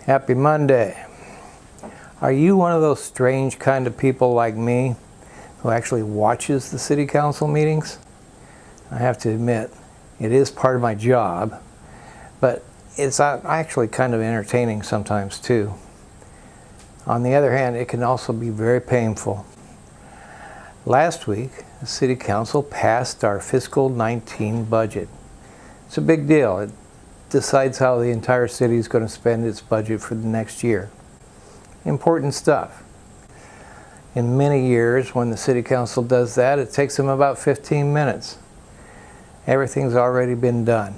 Happy Monday. Are you one of those strange kind of people like me who actually watches the city council meetings? I have to admit, it is part of my job, but it's actually kind of entertaining sometimes too. On the other hand, it can also be very painful. Last week, the city council passed our fiscal 19 budget. It's a big deal. It decides how the entire city is going to spend its budget for the next year. Important stuff. In many years, when the city council does that, it takes them about 15 minutes. Everything's already been done.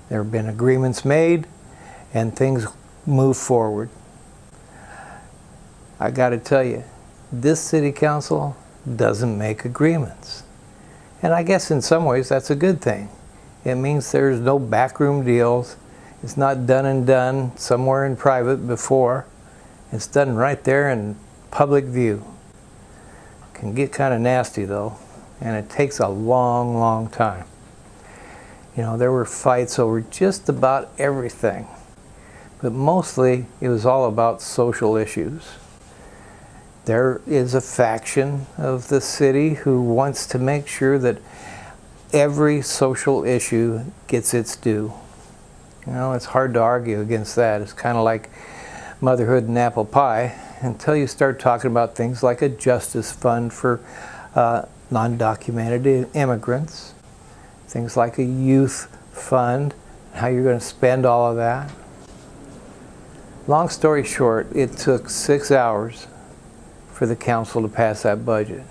There have been agreements made, and things move forward. I got to tell you, this city council doesn't make agreements. And I guess in some ways that's a good thing. It means there's no backroom deals. It's not done and done somewhere in private before. It's done right there in public view. It can get kind of nasty though, and it takes a long, long time. You know, there were fights over just about everything, but mostly it was all about social issues. There is a faction of the city who wants to make sure that every social issue gets its due. You know, it's hard to argue against that. It's kind of like motherhood and apple pie until you start talking about things like a justice fund for non-documented immigrants, things like a youth fund, how you're going to spend all of that. Long story short, it took 6 hours for the council to pass that budget.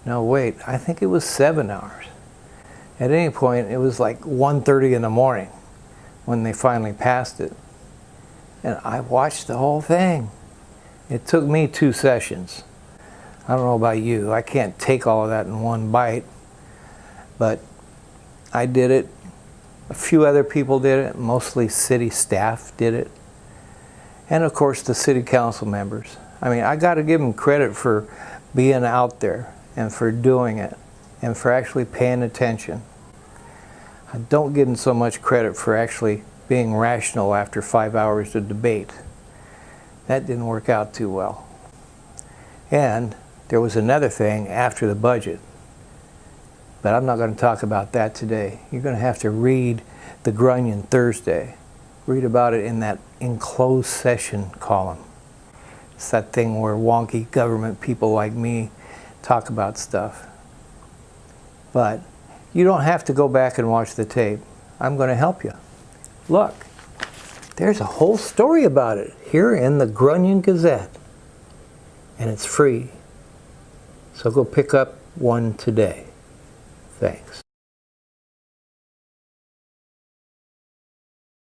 No, wait, I think it was 7 hours. At any point, it was like 1:30 in the morning when they finally passed it. And I watched the whole thing. It took me 2 sessions. I don't know about you. I can't take all of that in one bite. But I did it. A few other people did it. Mostly city staff did it. And of course, the city council members. I mean, I got to give them credit for being out there and for doing it and for actually paying attention. I don't give them so much credit for actually being rational after 5 hours of debate. That didn't work out too well. And there was another thing after the budget, but I'm not going to talk about that today. You're going to have to read the Grunion Thursday. Read about it in that enclosed session column. It's that thing where wonky government people like me talk about stuff. But you don't have to go back and watch the tape. I'm going to help you. Look, there's a whole story about it here in the Grunion Gazette. And it's free. So go pick up one today. Thanks.